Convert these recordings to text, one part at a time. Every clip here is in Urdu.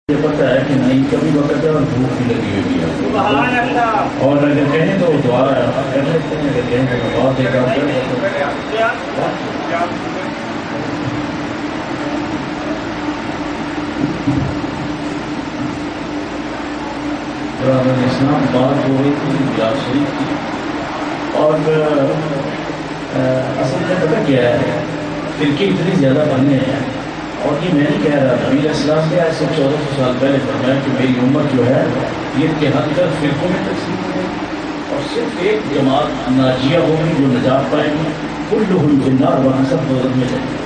مجھے پتہ ہے کہ نہیں کبھی وقت ہے اور بھوک بھی لگی ہوئی ہے، اور اگر کہیں تو دعا کر لیتے ہیں، اگر کہیں تو بہت دے کر اسلام بات ہو رہی تھی بلال شریف کی، اور اصل میں پتہ کیا ہے، فرقے اتنے زیادہ بن گئے ہیں، اور یہ میں نہیں کہہ رہا تھا، نبی علیہ السلام نے آج سے 1400 سال پہلے فرمایا کہ میری امت جو ہے یہ 73 فرقوں میں تقسیم ہو گئی، اور صرف ایک جماعت ناجیہ ہوگی جو نجات پائے گی، کلہم فی النار، وہاں سب دوزخ میں جائیں گے۔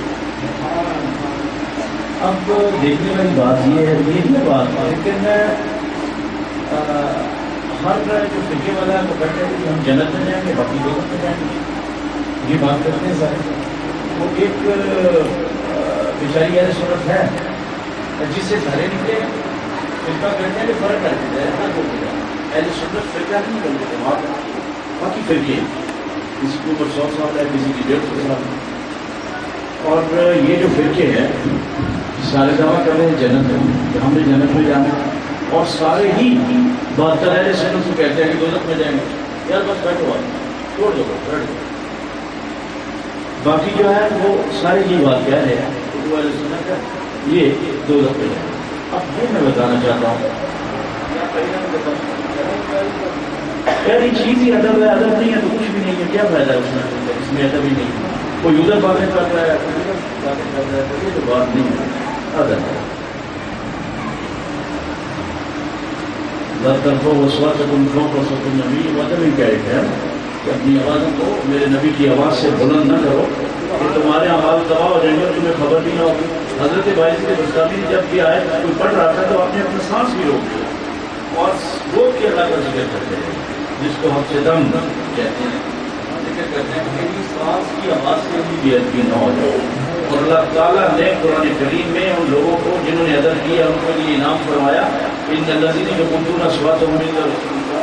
اب دیکھنے والی بات یہ ہے، یہ نہیں بات، لیکن ہر جو فرقے والا ہے وہ کہتے ہیں کہ ہم جنت میں جائیں گے، باقی دوزخ میں جائیں گے، یہ بات کرتے ہیں سارے۔ وہ ایک بیچاری اہل سنت ہے جس سے سارے نکلے، فرقہ کہتے ہیں کہ فرق کر دیتا ہے، اہل سنت فرقہ نہیں کر دیتے، باقی فرقے کسی کی عمر 100 سال ہے، کسی کی 150 سال ہے، اور یہ جو فرقے ہیں سارے دعویٰ کر رہے ہیں جنت میں کہ ہم نے جنت میں جانا ہے، اور سارے ہی بات کر اہل سنت کو کہتے ہیں کہ دوزخ میں جائیں گے۔ یار بس بیٹھو آپ چھوڑ دو، بیٹھ دو، باقی جو ہے وہ سارے یہ بات کہہ رہے ہیں یہ دوزخ میں جائیں۔ اب یہ میں بتانا چاہتا ہوں، پہلی چیز ہی ادب ہے، ادب نہیں ہے تو کچھ بھی نہیں ہے، کیا فائدہ ہے اس میں ادب ہی نہیں ہے، کوئی ادھر باتیں کر رہا ہے، کوئی ادھر باتیں کر رہا ہے، تو یہ تو بات نہیں ہے، ادب ہے۔ نبی ادب ہی کیا ہے کہ اپنی آوازوں کو میرے نبی کی آواز سے بلند نہ کرو کہ تمہارے آواز تباہ ہو جائیں گے اور تمہیں خبر بھی نہ ہوگی۔ حضرت باعث بستانی جب بھی آئے کوئی پڑھ رہا تھا تو آپ نے اپنا سانس بھی روک دیا اور روک کے اللہ کا ذکر کرتے ہیں، جس کو ہم صدم کہتے ہیں، ذکر کرتے ہیں کہ سانس کی آواز سے بھی بے ادبی نہ ہو جائے۔ اور اللہ تعالیٰ نے قرآن کریم میں ان لوگوں کو جنہوں نے ادب کیا ان کے لیے انعام فرمایا، ان الذین یغضون اصواتهم عند رسول اللہ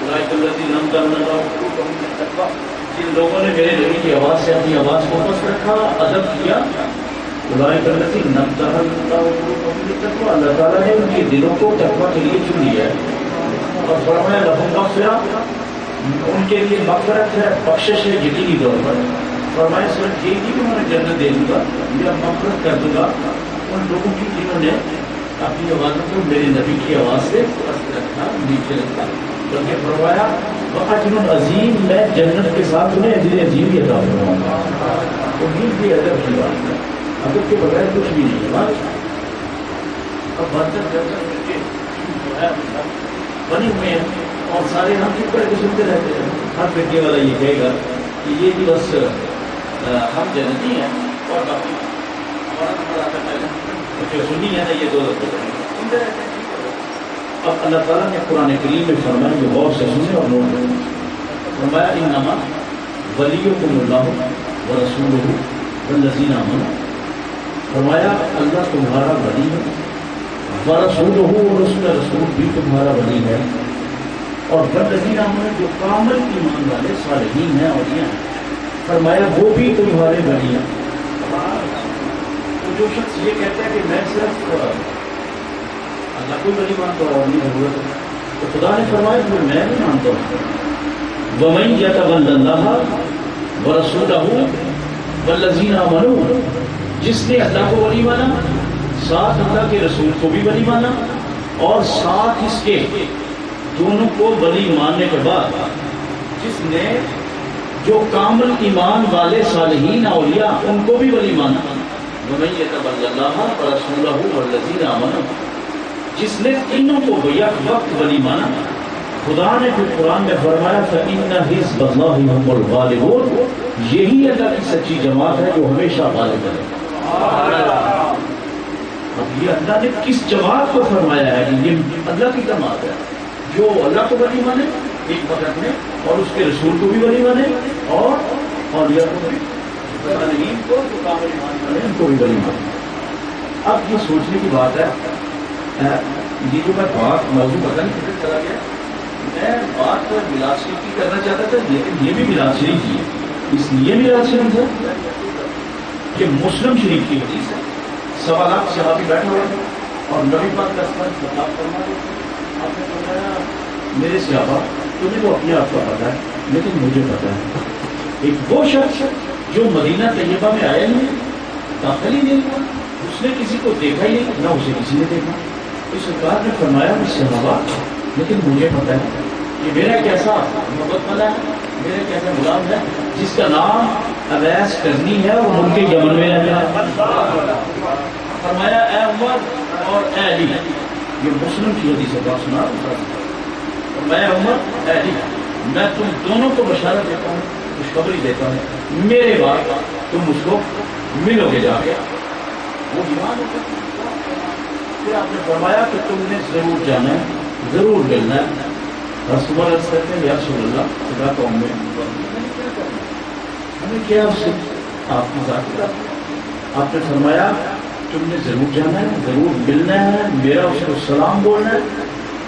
اولئک الذین امتحن اللہ قلوبهم بالتقویٰ، جن لوگوں نے میرے نبی کی آواز سے اپنی آواز کو پست رکھا، ادب کیا، اولئک الذین امتحن اللہ قلوبهم بالتقویٰ، اللہ تعالیٰ نے ان کے دلوں کو تقویٰ کے لیے چن لیا ہے، اور فرمایا لہم مغفرہ، ان کے لیے مغفرت ہے، بخشش ہے یقینی طور پر۔ فرمایا صرف یہ نہیں کہ میں جنت دے دوں گا یا مغفرت کر دوں گا ان لوگوں کی جنہوں نے اپنی آوازوں کو میرے نبی کی آواز سے پست رکھا، نیچے رکھا، بلکہ فرمایا وَأَجْرٌ عظیم، میں جنت کے ساتھ انہیں اجر عظیم ہی عطا فرماؤں گا۔ تو یہ بھی ادب کی بات ہے، ادب کے بغیر کچھ بھی نہیں ہے بات۔ اب برتن جو ہے بنے ہوئے ہیں اور سارے ہم چپ کر کے سنتے رہتے ہیں، ہر فرقے والا یہ کہے گا کہ یہ بھی بس ہم جنتی ہیں اور باقی ہمارا نمبر آتا ہے جو سنی ہے نا یہ دو سنتے رہتے ہیں۔ اب اللہ تعالیٰ نے قرآن کریم میں فرمایا جو غور سے سنے اور نوٹ کریں، فرمایا انما ولیکم اللہ ورسولہ والذین آمنوا، فرمایا اللہ تمہارا ولی ہے، ورسولہ، اور اس کا رسول بھی تمہارا ولی ہے، اور والذین آمنوا جو کامل ایمان والے صالحین ہیں اور یہ ہیں، فرمایا وہ بھی تمہارے ولی ہیں۔ تو جو شخص یہ کہتا ہے کہ میں صرف اللہ کو ولی مانتا ہوں اور نہیں ضرورت ہے، تو خدا نے فرمایا کہ میں نہیں مانتا ہوں۔ وَمَن يَتَوَلَّ اللَّهَ وَرَسُولَهُ وَالَّذِينَ آمَنُوا، جس نے اللہ کو ولی مانا، ساتھ اللہ کے رسول کو بھی ولی مانا، اور ساتھ اس کے دونوں کو ولی ماننے کے بعد جس نے جو کامل ایمان والے صالحین اولیاء ان کو بھی ولی مانا، وَمَن يَتَوَلَّ اللَّهَ وَرَسُولَهُ وَالَّذِينَ آمَنُوا، جس نے تینوں کو بیک وقت ولی مانا، خدا نے پھر قرآن میں فرمایا فَإِنَّ حِزْبَ اللَّهِ هُمُ الْغَالِبُونَ، یہی اللہ کی سچی جماعت ہے جو ہمیشہ غالب ہے۔ اب یہ اللہ نے کس جماعت کو فرمایا ہے کہ یہ اللہ کی جماعت ہے جو اللہ کو ولی مانے ایک وقت میں، اور اس کے رسول کو بھی ولی مانے، اور اولیاء کو بھی، صالحین کو جو کامل ایمان والے ان کو بھی ولی مانے۔ اب یہ سوچنے کی بات ہے، یہ جو میں بات موضوع پتہ نہیں کدھر چلا گیا، میں بات میلاد شریف کی کرنا چاہتا تھا، لیکن یہ بھی میلاد شریف کی ہے، اس لیے میلاد شریف ہے کہ مسلم شریف کی حدیث ہے، 1.25 لاکھ صحابی بیٹھے ہوئے اور نبی پاک کا ساتھ خطاب فرما دیتے ہیں. آپ نے فرمایا میرے صحابہ تمہیں تو اپنے آپ کا پتا ہے لیکن مجھے پتا ہے. ایک وہ شخص جو مدینہ طیبہ میں آیا نہیں، داخل ہی نہیں ہوا، اس نے کسی کو دیکھا ہی نہیں، نہ اسے کسی نے دیکھا. تو سرکار نے فرمایا مجھ سے صحابہ لیکن مجھے پتا ہے کہ میرا کیسا محبت والا ہے، میرا کیسا غلام ہے جس کا نام اویس کرنی ہے اور ملک یمن میں رہتا ہے. فرمایا اے عمر اور اے علی، یہ مسلم کی حدیث ہے، بات سنا. میں عمر اے علی، میں تم دونوں کو بشارت دیتا ہوں، خوشخبری دیتا ہوں، میرے بعد تم اس کو ملو گے جا کے. وہ ایمان ہوتا ہے. پھر آپ نے فرمایا کہ تم نے ضرور جانا ہے، ضرور ملنا ہے. رسول اللہ کرتے ہیں یا رسول اللہ خدا کو ہمیں کیا اس سے آپ کی ذات. آپ نے فرمایا تم نے ضرور جانا ہے، ضرور ملنا ہے، میرا اس کو سلام بولنا ہے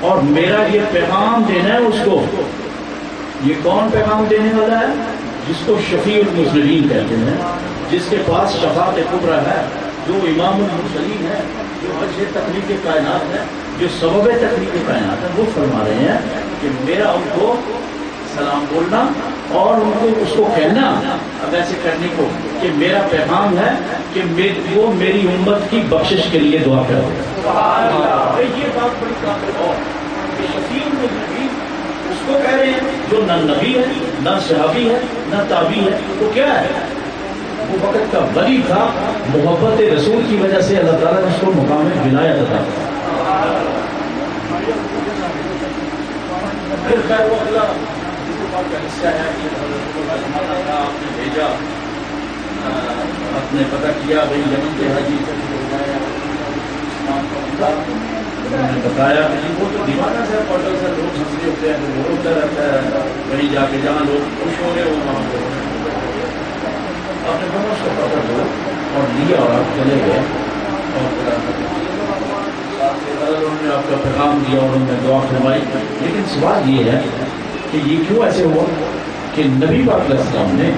اور میرا یہ پیغام دینا ہے اس کو. یہ کون پیغام دینے والا ہے؟ جس کو شفیع المذنبین کہتے ہیں، جس کے پاس شفاعت کبریٰ ہے، جو امام المرسلین ہے، جو وجہ تخلیق کائنات ہے، جو سبب تخلیق کائنات ہے. وہ فرما رہے ہیں کہ میرا ان کو سلام بولنا اور ان کو اس کو کہنا اب ایسے کرنے کو کہ میرا پیغام ہے کہ وہ میری امت کی بخشش کے لیے دعا کرو. یہ بات بڑی قابل اور کہ شفیع المذنبین اس کو کہہ رہے ہیں جو نہ نبی ہے، نہ صحابی ہے، نہ تابعی ہے. وہ کیا ہے؟ وہ وقت کا ولی تھا. محبت رسول کی وجہ سے اللہ تعالیٰ نے اس کو مقام ولایت عطا کیا. پھر خیر وہ اللہ کا حصہ ہے کہ آپ نے بھیجا، آپ نے پتہ کیا بھائی یمن کے حاجی انہوں نے بتایا کہ وہ تو دیوانہ سے پاگل سے لوگ ہنستے ہوتے ہیں، وہ روتا رہتا ہے وہیں جا کے جہاں لوگ خوش ہو رہے وہ وہاں پہ. آپ نے کہا اس کو پکڑ لو اور لیا اور آپ چلے گئے اور انہوں نے آپ کا پیغام دیا اور انہوں نے دعا فرمائی. لیکن سوال یہ ہے کہ یہ کیوں ایسے ہوا کہ نبی پاک علیہ السلام نے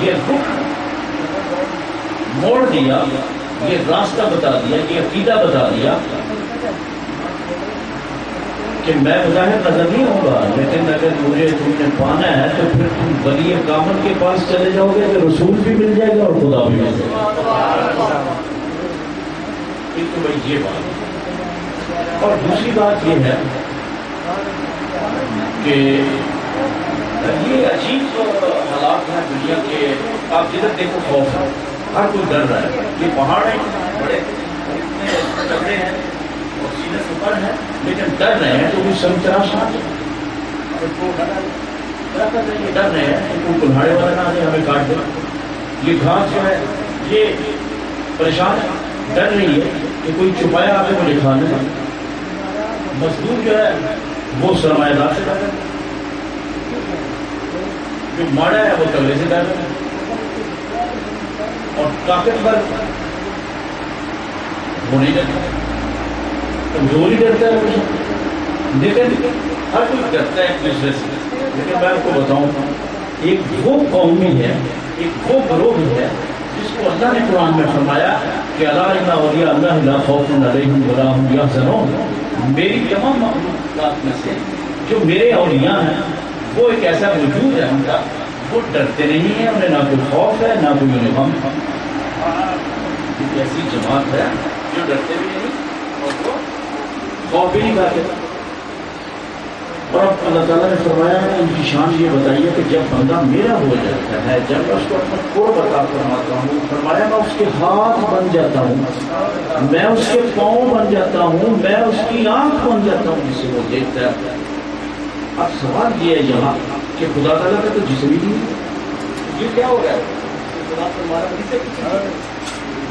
یہ رخ موڑ دیا، یہ راستہ بتا دیا، یہ عقیدہ بتا دیا کہ میں بظاہر نظر نہیں ہوں گا لیکن اگر مجھے تم نے پانا ہے تو پھر تم ولی کامل کے پاس چلے جاؤ گے تو رسول بھی مل جائے گا اور خدا بھی مل جائے گا. ایک تو بھائی یہ بات. اور دوسری بات یہ ہے کہ یہ عجیب حالات ہیں دنیا کے. آپ جدھر دیکھو خوف ہے، ہر کوئی ڈر رہا ہے. یہ پہاڑ ہیں بڑے اتنے تگڑے ہیں اور سینے سپر ہیں لیکن ڈر رہے ہیں تو کوئی سب تراش نہ ڈر رہے ہیں کہ کوئی کلہاڑے والا نہ آ جائے ہمیں کاٹ دے. یہ گھاس جو ہے یہ پریشان ہے، ڈر رہی ہے کہ کوئی چھپایا آ کے مجھے کھانا. مزدور جو ہے وہ سرمایہ دار سے ڈر رہا ہے، جو ماڑا ہے وہ تگڑے سے ڈر رہا ہے اور طاقتور وہ نہیں ڈرتا، کمزور ہی ڈرتا ہے مجھے. لیکن ہر کوئی ڈرتا ہے ایک دوسرے سے. لیکن میں آپ کو بتاؤں ایک وہ قوم بھی ہے، ایک وہ گروہ بھی ہے جس کو اللہ نے قرآن میں فرمایا کہ الا ان اولیاء اللہ لا خوف علیہم ولا هم یحزنون. میری تمام مخلوقات میں سے جو میرے اولیاء ہیں وہ ایک ایسا وجود ہے ان کا، وہ ڈرتے نہیں ہیں، انہیں نہ کوئی خوف ہے نہ کوئی انہیں غم. ایک ایسی جماعت ہے جو ڈرتے بھی نہیں اور وہ خوف بھی نہیں کھاتے. اور اب اللہ تعالیٰ نے فرمایا ہے ان کی شان یہ بتائیے کہ جب بندہ میرا ہو جاتا ہے، جب میں اس کو اپنا قرب عطا فرماتا ہوں، فرمایا میں اس کے ہاتھ بن جاتا ہوں، میں اس کے پاؤں بن جاتا ہوں، میں اس کی آنکھ بن جاتا ہوں جسے وہ دیکھتا ہے. اب سوال یہ ہے یہاں کہ خدا تعالیٰ کا تو جسم ہی نہیں ہے، یہ کیا ہو گیا؟ خدا تمہارا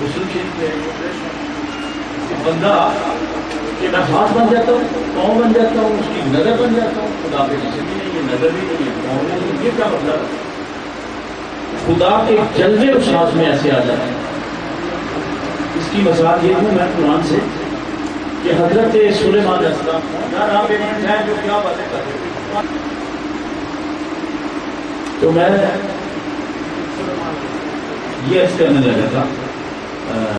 غسل شریف بندہ کہ میں ہاتھ بن جاتا ہوں، پاؤں بن جاتا ہوں، اس کی نظر بن جاتا ہوں. خدا کے جسم بھی نہیں ہے، نظر بھی نہیں ہے، پاؤں بھی نہیں ہے. یہ کیا مطلب؟ خدا کے جلوے اس ہاتھ میں ایسے آ جاتے ہیں. اس کی مثال یہ ہوں میں قرآن سے کہ حضرت سلیمان علیہ السلام یار آپ ایک ہیں جو کیا باتیں کر رہے ہیں. تو میں یہ اس کرنے لگا تھا